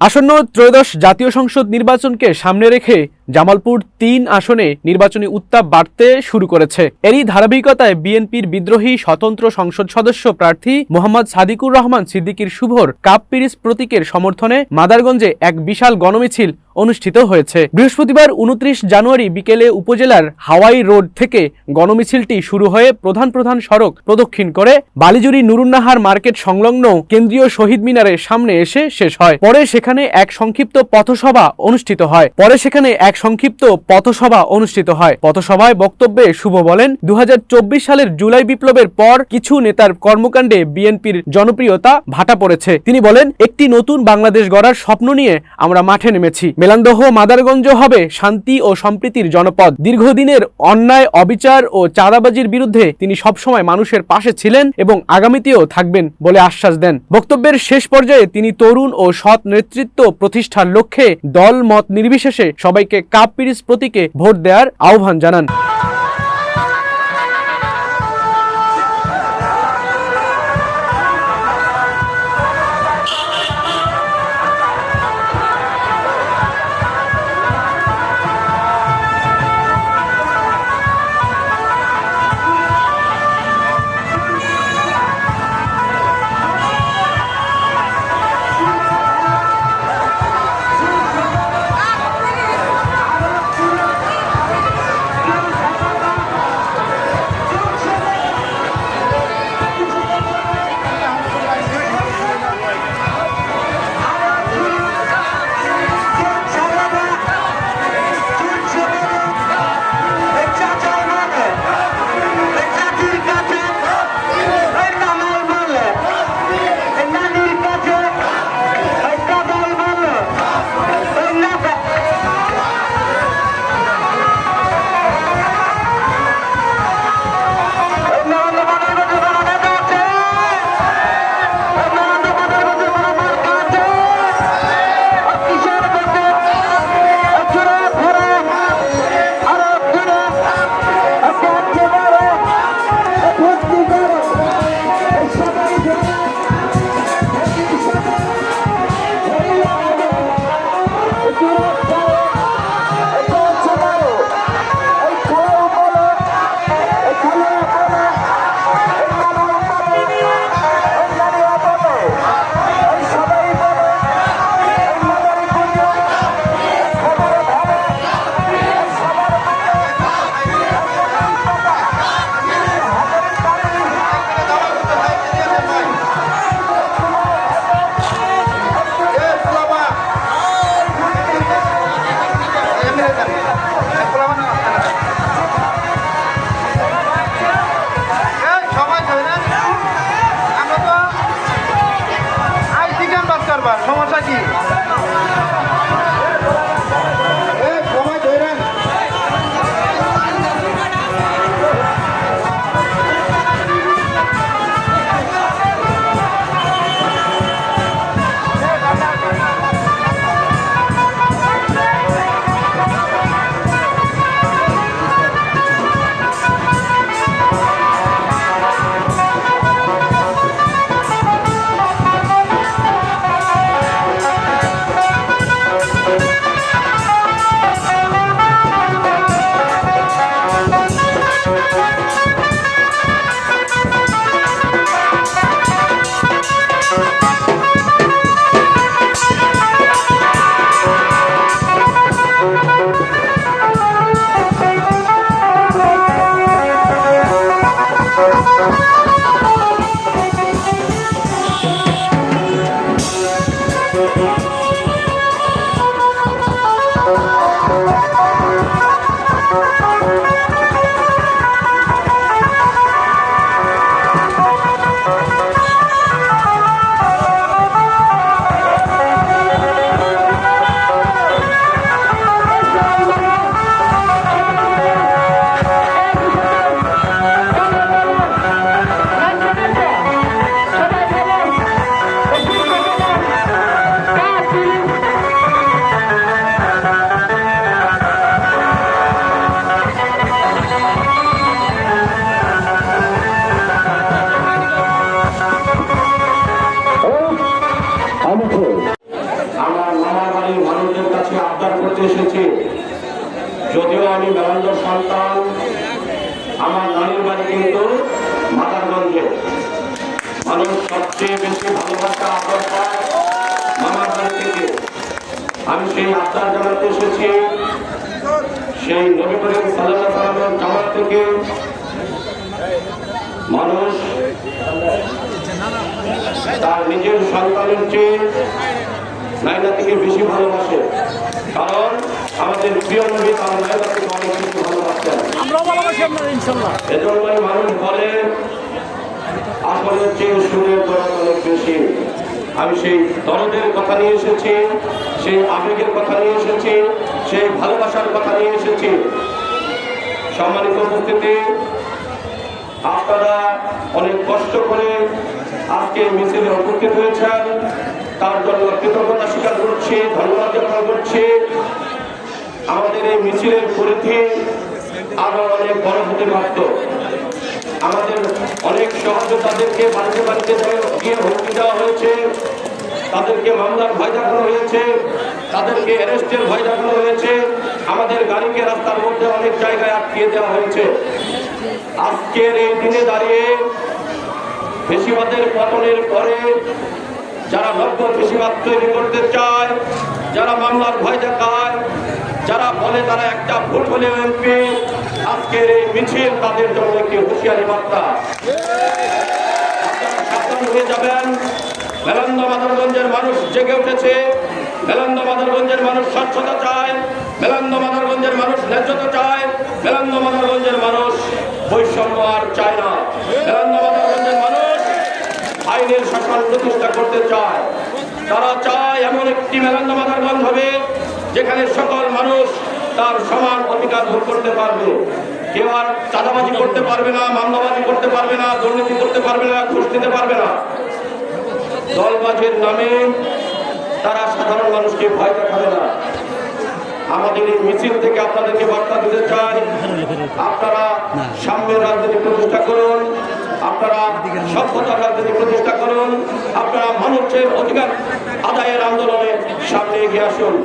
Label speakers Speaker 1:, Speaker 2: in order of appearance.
Speaker 1: আসন্ন ত্রয়োদশ জাতীয় সংসদ নির্বাচনকে সামনে রেখে জামালপুর ৩ আসনে নির্বাচনী উত্তাপ বাড়তে শুরু করেছে। এরই ধারাবাহিকতায় বিএনপির বিদ্রোহী স্বতন্ত্র সংসদ সদস্য প্রার্থী মোহাম্মদ সাদিকুর রহমান সিদ্দিকীর শুভর কাপ পিরিচ প্রতীকের সমর্থনে মাদারগঞ্জে এক বিশাল গণমিছিল অনুষ্ঠিত হয়েছে। বৃহস্পতিবার ২৯ জানুয়ারি বিকেলে উপজেলার হাওয়াই রোড থেকে গণমিছিলটি শুরু হয়ে প্রধান সড়ক প্রদক্ষিণ করে বালিজুরি নুরুন্নাহার মার্কেট সংলগ্ন কেন্দ্রীয় শহীদ মিনারের সামনে এসে শেষ হয়। পরে সেখানে এক সংক্ষিপ্ত পথসভা অনুষ্ঠিত হয়। পথসভায় বক্তব্যে শুভ বলেন, ২০২৪ সালের জুলাই বিপ্লবের পর কিছু নেতার কর্মকাণ্ডে বিএনপির জনপ্রিয়তা ভাটা পড়েছে। তিনি বলেন, একটি নতুন বাংলাদেশ গড়ার স্বপ্ন নিয়ে আমরা মাঠে নেমেছি। মেলান্দহ মাদারগঞ্জ হবে শান্তি ও সম্প্রীতির জনপদ। দীর্ঘদিনের অন্যায়, অবিচার ও চাঁদাবাজির বিরুদ্ধে তিনি সবসময় মানুষের পাশে ছিলেন এবং আগামীতেও থাকবেন বলে আশ্বাস দেন। বক্তব্যের শেষ পর্যায়ে তিনি তরুণ ও সৎ নেতৃত্ব প্রতিষ্ঠার লক্ষ্যে দল মত নির্বিশেষে সবাইকে কাপ পিরিচ প্রতীকে ভোট দেওয়ার আহ্বান জানান।
Speaker 2: প্রচার করতে এসেছি। যদিও আমি মেলান্দর সন্তান, আমার নানির বাড়ি কিন্তু মাদারগঞ্জে। মানুষ সবচেয়ে বেশি ভালোবাসা আদর পায় মামার বাড়ি থেকে। আমি সেই আবদার জানাতে এসেছি, সেই নবী করিম সাল্লাল্লাহু আলাইহি ওয়াসাল্লামের জামাত থেকে মানুষ তার নিজের সন্তানের চেয়ে নাইলা থেকে বেশি ভালোবাসে, কারণ আমাদের প্রিয় নবী তার নাইলা থেকে অনেক বেশি ভালোবাসেন। এজন্যই মানুষ বলে আসলে চেয়ে সুরের দরদ অনেক বেশি। আমি সেই দরদের কথা নিয়ে এসেছি, সেই আবেগের কথা নিয়ে এসেছি, সেই ভালোবাসার কথা নিয়ে এসেছি। সম্মানিত উপস্থিতি, আপনারা অনেক কষ্ট করে আজকে মিছিলে উপস্থিত হয়েছেন, তার জন্য কৃতজ্ঞতা স্বীকার করছি, ধন্যবাদ জ্ঞাপন করছি। আমাদের এই মিছিলের পরিধি আরো অনেক বড় হতে পারত। আমাদের অনেক সহযোদ্ধাদেরকে বাড়িতে বাড়িতে গিয়ে হুমকি দেওয়া হয়েছে, তাদেরকে মামলার ভয় দেখানো হয়েছে, তাদেরকে অ্যারেস্টের ভয় দেখানো হয়েছে, আমাদের গাড়িকে রাস্তার মধ্যে অনেক জায়গায় আটকিয়ে দেওয়া হয়েছে। আজকের এই দিনে দাঁড়িয়ে ফেসিবাদের পতনের পরে যারা নব্য ফেসিবাদ তৈরি করতে চায়, যারা মামলার ভয় দেখায়, যারা বলে তারা একটা ভোট হলে এমপি, আজকের এই মিছিল তাদের জন্য একটি হুঁশিয়ারি বার্তা। আপনারা সাবধান হয়ে যাবেন। মেলান্দ মাদারগঞ্জের মানুষ জেগে উঠেছে, মেলান্দ মাদারগঞ্জের মানুষ স্বচ্ছতা চায়, মেলান্দ মাদারগঞ্জের মানুষ ন্যায্যতা চায়, মেলান্দ মাদারগঞ্জের মানুষ বৈষম্য আর চায় না। মেলান্দ মাদারগঞ্জের মানুষ আইনের শাসন প্রতিষ্ঠা করতে চায়। তারা চায় এমন একটি মেলান্দ মাদারগঞ্জ হবে যেখানে সকল মানুষ তার সমান অধিকার ভোগ করতে পারবে। কেউ আর চাঁদাবাজি করতে পারবে না, মামলাবাজি করতে পারবে না, দুর্নীতি করতে পারবে না, ঘুষ দিতে পারবে না। দলবাজের নামে তারা সাধারণ মানুষকে ভয় দেখাবে না। আমাদের এই মিছিল থেকে আপনাদেরকে বার্তা দিতে চাই, আপনারা সাম্যের রাজনীতি প্রতিষ্ঠা করুন, আপনারা সভ্যতার রাজনীতি প্রতিষ্ঠা করুন, আপনারা মানুষের অধিকার আদায়ের আন্দোলনে সামনে এগিয়ে আসুন।